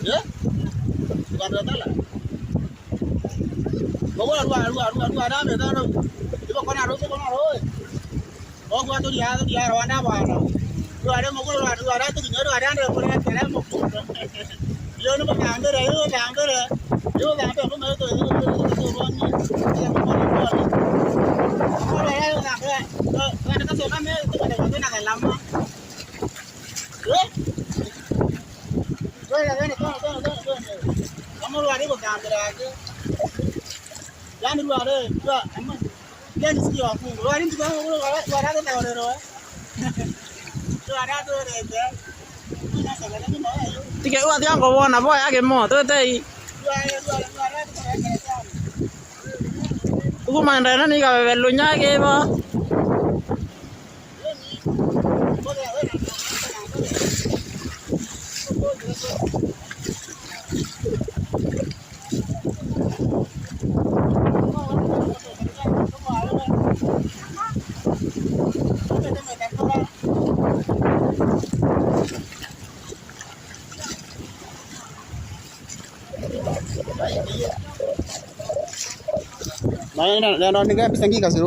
Ya? Bukan rata lah. Bawa lu ada mereka tu. Ibu kau nak roi. Oh gua tu dia Rwanda mana. Lu ada mau lu ada tu dia ada ada boleh kena mau. Dia ni macam ambil dia, dia ambil dia. Dia ambil aku mau tu tu bani. Dia mau bani. Aku dah nak dia. Kalau nak sesuatu ni tu ada nak lama. Kamu lu ada bukan ambil aja. Jangan lu ada, tu emang. Dia ni sikit aku. Lu ada tu lu ada tu tahu dia. Lu ada tu dia. Tiga uat yang kau wana boy age mo tu tei. Aku mandana ni kau belunya ke bo. Nah, ini kan bisa ngikah sih,